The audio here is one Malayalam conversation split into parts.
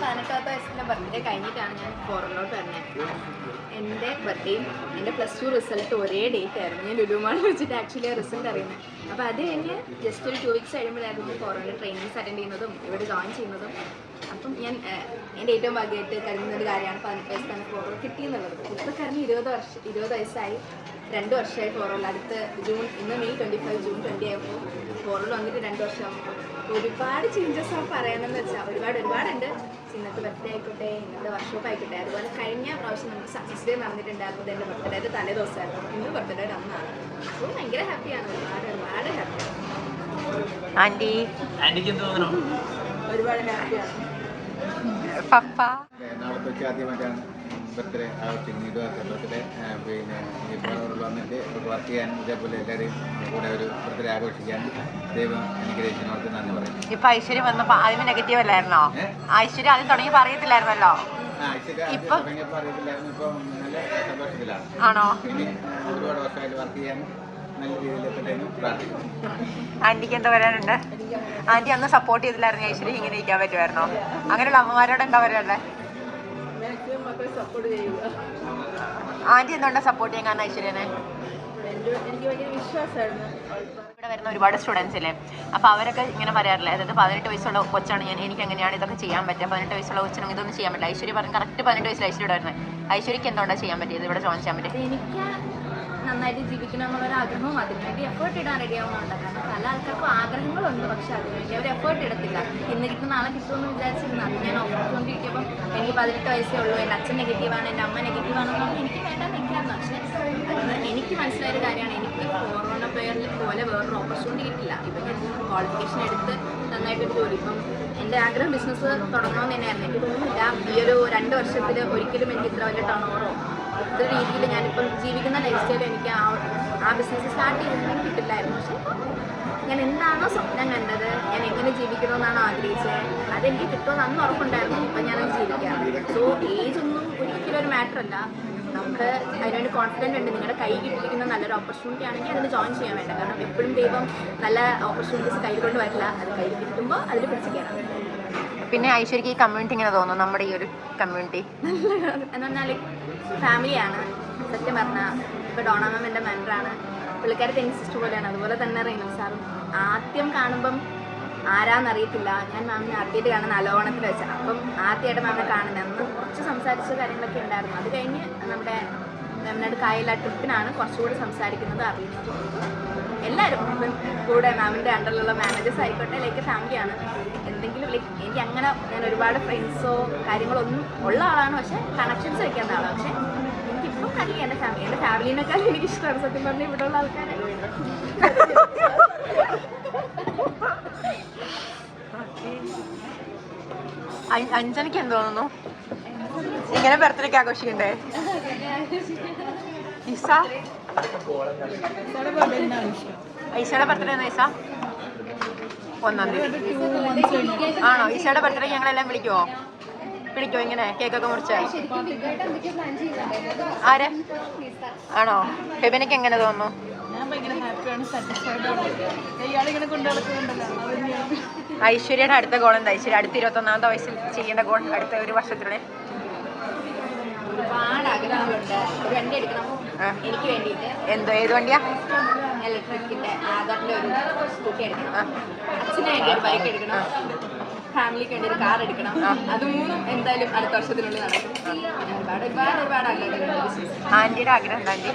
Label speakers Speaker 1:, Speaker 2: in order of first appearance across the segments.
Speaker 1: 18ാമത്തെ വയസ്സിൻ്റെ ബർത്ത്ഡേ കഴിഞ്ഞിട്ടാണ് ഞാൻ ഫോറിനിലോട്ട് വരുന്നത്. എൻ്റെ ബർത്ത്ഡേയും എൻ്റെ +2 റിസൾട്ട് ഒരേ ഡേറ്റ് ആയിരുന്നു. ഞാൻ ലുലുമാളിൽ വെച്ചിട്ട് ആക്ച്വലി ആ റിസൾട്ട് അറിയുന്നത്. അപ്പോൾ അത് കഴിഞ്ഞ് ജസ്റ്റ് ഒരു 2 വീക്സ് കഴിയുമ്പോഴായിരുന്നു ഫോറിനിൽ ട്രെയിനിങ്സ് അറ്റൻഡ് ചെയ്യുന്നതും ഇവിടെ ജോയിൻ ചെയ്യുന്നതും. അപ്പം ഞാൻ എൻ്റെ ഏറ്റവും ഭാഗ്യമായിട്ട് കരുതുന്നൊരു കാര്യമാണ് 18 വയസ്സ് തന്നെ ഫോറോ കിട്ടിയെന്നുള്ളത്. ഇപ്പോൾ കരഞ്ഞ് 20 വയസ്സായി, 2 വർഷമായി ഫോറോയിൽ. അടുത്ത ഇന്ന് മെയ് 25 ജൂൺ 20 ആയപ്പോൾ ഫോറോയിൽ വന്നിട്ട് 2 വർഷമാകുമ്പോൾ ഒരുപാട് ചേഞ്ചസ് ആണ് പറയാനെന്ന് വെച്ചാൽ ഒരുപാടുണ്ട്. ഇന്നത്തെ ബർത്ത്ഡേ ആയിക്കോട്ടെ, ഇന്നത്തെ വർക്ക്ഷോപ്പ് ആയിക്കോട്ടെ, അതുപോലെ കഴിഞ്ഞ പ്രാവശ്യം നമുക്ക് സക്സസ് ഡേ നടന്നിട്ടുണ്ടായിരുന്നത് എൻ്റെ ബർത്ത്ഡേയുടെ തലേ ദിവസമായിരുന്നു. ഇന്ന് ബർത്ത്ഡേയുടെ അന്നാണ്. അപ്പോൾ ഭയങ്കര ഹാപ്പിയാണ്, ഒരുപാട് ഹാപ്പിയാണ്. ഒരുപാട് ഹാപ്പിയാണ്.
Speaker 2: നാളെ വെച്ച് ആദ്യമായിട്ടാണ് ബർത്ത്ഡേ ആഘോഷിക്കുന്നത്. കേരളത്തിലെ പിന്നെ ഇപ്പോൾ വന്നിട്ട് വർക്ക് ചെയ്യാൻ ഇതേപോലെ എല്ലാവരെയും കൂടെ ഒരു ബർത്ത്ഡേ ആഘോഷിക്കാൻ ദൈവം അനുഗ്രഹിച്ചതിനോട് നന്ദി പറയും.
Speaker 3: ഇപ്പൊ ഐശ്വര്യം വന്നപ്പോ ആദ്യം നെഗറ്റീവ് അല്ലായിരുന്നോ? ഐശ്വര്യം ആദ്യം തുടങ്ങിയപ്പോ അറിയത്തില്ലായിരുന്നല്ലോ.
Speaker 2: ഐശ്വര്യം തുടങ്ങിയപ്പോൾ അറിയത്തില്ലായിരുന്നു. ഇപ്പം നല്ല സന്തോഷത്തിലാണ്.
Speaker 3: ആണോ?
Speaker 2: ഇനി ഒരുപാട് വർഷമായിട്ട് വർക്ക് ചെയ്യാൻ നല്ല രീതിയിലെത്തട്ടേന്ന് പ്രാർത്ഥിക്കുന്നു.
Speaker 3: ആന്റിക്ക് എന്താ പറയാനുണ്ട്? ആന്റി അന്ന് സപ്പോർട്ട് ചെയ്തില്ലായിരുന്നു ഐശ്വര്യം ഇങ്ങനെ ഇരിക്കാൻ പറ്റുമായിരുന്നോ? അങ്ങനെയുള്ള അമ്മമാരോട് എന്താ പറയാനുള്ളത്? ആന്റി എന്തുകൊണ്ടാ സപ്പോർട്ട് ചെയ്യാൻ കാരണം ഐശ്വര്യനെ? ഇവിടെ വരുന്ന ഒരുപാട് സ്റ്റുഡൻസ് ഇല്ലേ, അപ്പോൾ അവരൊക്കെ ഇങ്ങനെ പറയാറില്ലേ, അതായത് 18 വയസ്സുള്ള കൊച്ചാണ് ഞാൻ, എനിക്ക് എങ്ങനെയാണ് ഇതൊക്കെ ചെയ്യാൻ പറ്റുക, 18 വയസ്സുള്ള കൊച്ചിനും ഇതൊന്നും ചെയ്യാൻ പറ്റില്ല. ഐശ്വര്യ പറഞ്ഞു കറക്റ്റ് 18 വയസ്സിൽ ഐശ്വര്യ വരുന്നത്. ഐശ്വര്യക്ക് എന്തുകൊണ്ടാണ് ചെയ്യാൻ പറ്റിയത്, ഇവിടെ ജോയിൻ ചെയ്യാൻ പറ്റും?
Speaker 1: എനിക്ക് നന്നായിട്ട് ജീവിക്കണം എന്നുള്ളൊരു ആഗ്രഹവും അതിനുവേണ്ടി എഫേർട്ട് ഇടാൻ റെഡിയാവുന്നുണ്ട്. കാരണം പല ആൾക്കാർക്കും ആഗ്രഹങ്ങളുണ്ട്, പക്ഷെ അതിനുവേണ്ടി അവർ എഫേർട്ട് ഇടത്തില്ല. ഇന്ന് കിട്ടുന്ന നാളെ കിട്ടുമെന്ന് വിചാരിച്ചിരുന്നു. അത് ഞാൻ ഓർത്തുകൊണ്ടിരിക്കുമ്പം എനിക്ക് 18 വയസ്സേ ഉള്ളൂ, എൻ്റെ അച്ഛൻ നെഗറ്റീവാണ്, എൻ്റെ അമ്മ നെഗറ്റീവാണെന്ന് പറഞ്ഞാൽ എനിക്ക് വേണ്ടാന്ന് നിൽക്കാമെന്ന്. പക്ഷേ എനിക്ക് മനസ്സിലായൊരു കാര്യമാണ്, എനിക്ക് കൊറോണ പേരിൽ പോലെ വേറൊരു ഓപ്പർച്യൂണിറ്റി കിട്ടില്ല. ഇപ്പം ഞാൻ ക്വാളിഫിക്കേഷൻ എടുത്ത് നന്നായിട്ടൊരു ജോലി, ഇപ്പം എൻ്റെ ആഗ്രഹം ബിസിനസ് തുടങ്ങണമെന്ന് തന്നെയായിരുന്നു. എനിക്ക് തോന്നുന്നില്ല ഈ ഒരു 2 വർഷത്തിൽ ഒരിക്കലും എനിക്ക് ഇത്ര വലിയ ടേൺ ഓവറോ ഇത്ര രീതിയിൽ ഞാനിപ്പം ജീവിക്കുന്ന ലൈഫ് സ്റ്റൈലും എനിക്ക് ആ ബിസിനസ് സ്റ്റാർട്ട് ചെയ്തിട്ടുണ്ടെങ്കിൽ കിട്ടില്ലായിരുന്നു. പക്ഷേ ഞാൻ എന്താണോ സ്വപ്നം കണ്ടത്, ഞാൻ എങ്ങനെ ജീവിക്കണമെന്നാണ് ആഗ്രഹിച്ചത്, അതെനിക്ക് കിട്ടുമെന്ന് അന്ന് ഉറപ്പുണ്ടായിരുന്നു. ഇപ്പം ഞാനത് ജീവിക്കാറുണ്ട്. സോ ഏജ് ഒന്നും ഒരിക്കലും ഒരു മാറ്റർ അല്ല. നമുക്ക് അതിനുവേണ്ടി കോൺഫിഡൻറ്റ് ഉണ്ട്. നിങ്ങളുടെ കൈ കിട്ടിയിരിക്കുന്ന നല്ലൊരു ഓപ്പർച്യൂണിറ്റി ആണെങ്കിൽ അതിന് ജോയിൻ ചെയ്യാൻ വേണ്ട. കാരണം എപ്പോഴും ദൈവം നല്ല ഓപ്പർച്യൂണിറ്റീസ് കയ്യിൽ കൊണ്ട് വരില്ല, അത് കയ്യിൽ കിട്ടുമ്പോൾ അതിൽ പിടിച്ച് കയറാം.
Speaker 3: പിന്നെ ഐശ്വര്യക്ക് ഈ കമ്മ്യൂണിറ്റി ഇങ്ങനെ തോന്നുന്നു, നമ്മുടെ ഈ ഒരു കമ്മ്യൂണിറ്റി
Speaker 1: എന്ന് പറഞ്ഞാൽ ഫാമിലിയാണ്. സത്യം പറഞ്ഞാൽ ഇപ്പോൾ ഡോണ മാം എൻ്റെ മെൻറ്ററാണ്. പുള്ളിക്കാരത്തെ എനിക്ക് സിസ്റ്റർ പോലെയാണ്. അതുപോലെ തന്നെ റീനൽ സാറും. ആദ്യം കാണുമ്പം ആരാന്നറിയത്തില്ല. ഞാൻ മാമിനെ ആദ്യമായിട്ട് കാണുന്ന അലോണത്തിൽ വെച്ചാണ്. അപ്പം ആദ്യമായിട്ട് മാമിനെ കാണുന്നത് അന്ന് കുറച്ച് സംസാരിച്ച കാര്യങ്ങളൊക്കെ ഉണ്ടായിരുന്നു. അത് കഴിഞ്ഞ് നമ്മുടെ മാമിനോട് കായല ട്രിപ്പിനാണ് കുറച്ചുകൂടി സംസാരിക്കുന്നത്, അറിയുന്നത്. എല്ലാവരും ഇപ്പം കൂടെ മാമിൻ്റെ അണ്ടറിലുള്ള മാനേജേഴ്സ് ആയിക്കോട്ടെ, ലൈക്ക് ഫാമിലിയാണ്. എന്തെങ്കിലും ലൈക്ക് എനിക്ക് അങ്ങനെ ഞാൻ ഒരുപാട് ഫ്രണ്ട്സോ കാര്യങ്ങളൊന്നും ഉള്ള ആളാണ്, പക്ഷേ കണക്ഷൻസ് വയ്ക്കുന്ന ആളാണ്. പക്ഷേ എനിക്കിപ്പം അറിയാം എൻ്റെ ഫാമിലിനേക്കാൾ എനിക്കിഷ്ടമാണ് സത്യം പറഞ്ഞാൽ ഇവിടെയുള്ള ആൾക്കാരെ.
Speaker 3: അഞ്ജനയ്ക്ക് എന്ത് തോന്നുന്നു ഇങ്ങനെ ബർത്ത്ഡേക്ക് ആഘോഷിക്കണ്ടേ? ഈശയുടെ ബർത്ത്ഡേ എന്നാ ഈസ? 1-ാം തീയതി ആണോ? ഈശയുടെ ബർത്ത്ഡേക്ക് ഞങ്ങളെല്ലാം വിളിക്കുമോ ഇങ്ങനെ കേക്കൊക്കെ മുറിച്ചായി? ആരെ ആണോ? ഫെബിനയ്ക്ക് എങ്ങനെ തോന്നുന്നു? ഐശ്വര്യയുടെ അടുത്ത ഗോൾ എന്താ? ഐശ്വര്യ അടുത്ത 21-ാമത്തെ വയസ്സിൽ ചെയ്യേണ്ട ഗോൾ അടുത്ത ഒരു വർഷത്തിനുള്ളിൽ?
Speaker 1: ഒരുപാട് ആഗ്രഹങ്ങളുണ്ട്. ഒരു വണ്ടി എടുക്കണം എനിക്ക് വേണ്ടിയിട്ട്.
Speaker 3: എന്തോ ഏത് വണ്ടിയാ?
Speaker 1: ഇലക്ട്രിക്കിൻ്റെ ആധാറിൻ്റെ ഒരു സ്കൂട്ടി എടുക്കണം. അച്ഛന് വേണ്ടി ഒരു ബൈക്ക് എടുക്കണം. ഫാമിലിക്ക് വേണ്ടി ഒരു കാർ എടുക്കണം. അത് 3 എന്തായാലും അടുത്ത വർഷത്തിനുള്ളിൽ നടക്കും. ഒരുപാട് ആഗ്രഹങ്ങളുണ്ട്.
Speaker 3: ആൻറ്റിയുടെ ആഗ്രഹം എന്താ? ആൻറ്റി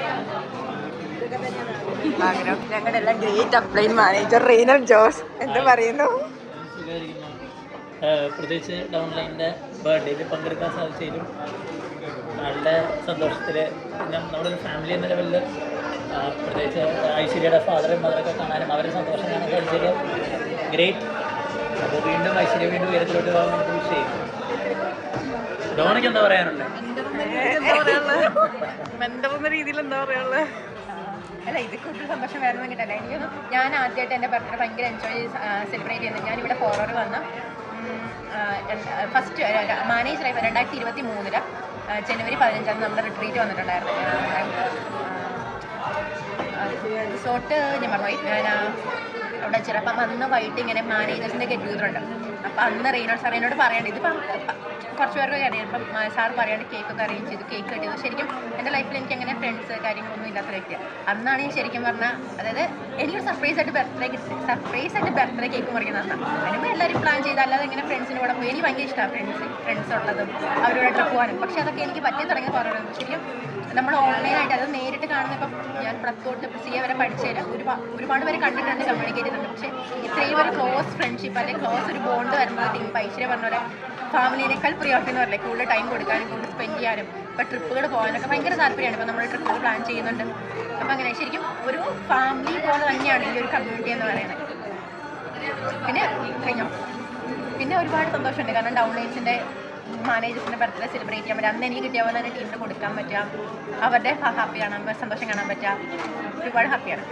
Speaker 3: ആഗ്രഹം ഞങ്ങളുടെ എല്ലാം great upline manager renal Jose എന്ത് പറയുന്നു?
Speaker 4: പ്രത്യേകിച്ച് ഡൗൺലൈനിൻ്റെ ബർത്ത്ഡേയിൽ പങ്കെടുക്കാൻ സാധിച്ചതിലും ആളുടെ സന്തോഷത്തിൽ നമ്മളൊരു ഫാമിലി എന്ന ലെവലിൽ പ്രത്യേകിച്ച് ഐശ്വര്യയുടെ ഫാദറും മദറൊക്കെ കാണാനും അവരുടെ സന്തോഷം കാണാൻ സാധിച്ചതിൽ ഗ്രേറ്റ്. അപ്പോൾ വീണ്ടും ഐശ്വര്യ വീണ്ടും ഉയരത്തിലോട്ട് പോകാൻ നമുക്ക് വിഷ് ചെയ്യും. ഡോണയ്ക്ക് എന്താ പറയാനുള്ളത്?
Speaker 3: ബന്ധമെന്ന രീതിയിൽ എന്താ പറയാനുള്ളത്? അല്ല, ഇതൊക്കെ ഒട്ടും സന്തോഷം വേറൊന്നും കിട്ടല്ല. എനിക്കൊന്നും ഞാൻ ആദ്യമായിട്ട് എൻ്റെ ബർത്ത്ഡേ ഭയങ്കര എൻജോയ് സെലിബ്രേറ്റ് ചെയ്യുന്നത് ഞാനിവിടെ ഫോറോർ വന്ന ഫസ്റ്റ് മാനേജറായി 2023 ജനുവരി 15 നമ്മുടെ റിട്രീറ്റ് വന്നിട്ടുണ്ടായിരുന്നു. റിസോർട്ട് ഞാൻ പറഞ്ഞു അവിടെ വെച്ചിട്ട്. അപ്പം അന്ന് വൈകിട്ട് ഇങ്ങനെ മാനേജേഴ്സിൻ്റെ ഗെറ്റ് ടുഗദറുണ്ട്. അപ്പം അന്ന് റെയ്നോട് സാർ എന്നോട് പറയാണ്ട് ഇതിപ്പം കുറച്ച് പേർക്ക് അറിയാം. ഇപ്പം സാർ പറയാണ്ട് കേക്കൊക്കെ അറേഞ്ച് ചെയ്തു, കേക്ക് കട്ടിയത്. ശരിക്കും എൻ്റെ ലൈഫിൽ എനിക്ക് അങ്ങനെ ഫ്രണ്ട്സ് കാര്യങ്ങളൊന്നും ഇല്ലാത്ത വ്യക്തിയാണ്. അന്നാണ് ഞാൻ ശരിക്കും പറഞ്ഞാൽ, അതായത് എനിക്കൊരു സർപ്രൈസായിട്ട് ബർത്ത്ഡേ കേക്ക് മുറിക്കുന്നതാണ്. അതിനുമ്പോൾ എല്ലാവരും പ്ലാൻ ചെയ്ത്, അല്ലാതെ ഇങ്ങനെ ഫ്രണ്ട്സിൻ്റെ കൂടെ പോയി. എനിക്ക് ഭയങ്കര ഇഷ്ടമാണ് ഫ്രണ്ട്സ് ഉള്ളതും അവരോട് ട്രിപ്പ് പോകാനും. പക്ഷേ അതൊക്കെ എനിക്ക് പറ്റി തുടങ്ങി പറയുന്നത് ശരിക്കും നമ്മൾ ഓൺലൈനായിട്ട് അത് നേരിട്ട് കാണുന്ന. ഇപ്പം ഞാൻ തൊട്ട് സിയെ വരെ പഠിച്ചതിൽ ഒരുപാട് പേര് കണ്ടിട്ടുണ്ട്, കമ്മ്യൂണിക്കേറ്റ് ചെയ്തിട്ടുണ്ട്. പക്ഷേ ഇത്രയും ഒരു ക്ലോസ് ഫ്രണ്ട്ഷിപ്പ് അല്ലെങ്കിൽ ക്ലോസ് ഒരു ബോണ്ട് വരുമ്പോഴത്തേക്കും ഇപ്പം ഐശ്വര്യ പറഞ്ഞ പോലെ ഫാമിലിനേക്കാൾ പ്രിയോറിറ്റി എന്ന് പറഞ്ഞില്ലേ, കൂടുതൽ ടൈം കൊടുക്കാനും കൂടുതൽ സ്പെൻഡ് ചെയ്യാനും ഇപ്പം ട്രിപ്പുകൾ പോകാനൊക്കെ ഭയങ്കര താല്പര്യമാണ്. ഇപ്പം നമ്മൾ ട്രിപ്പുകൾ പ്ലാൻ ചെയ്യുന്നുണ്ട്. അപ്പം അങ്ങനെ ശരിക്കും ഒരു ഫാമിലി പോലെ തന്നെയാണ് ഈ ഒരു കമ്മ്യൂണിറ്റി എന്ന് പറയുന്നത്. പിന്നെ ഒരുപാട് സന്തോഷമുണ്ട്. കാരണം ഡൗൺലൈൻസിൻ്റെ മാനേജേഴ്സിൻ്റെ ബർത്ത്ഡേ സെലിബ്രേറ്റ് ചെയ്യാൻ പറ്റുക, അന്ന് എനിക്ക് കിട്ടിയ പോലെ തന്നെ ടീമിന് കൊടുക്കാൻ പറ്റുക, അവരുടെ ഹാപ്പി കാണാൻ, സന്തോഷം കാണാൻ പറ്റുക, ഒരുപാട് ഹാപ്പിയാണ്.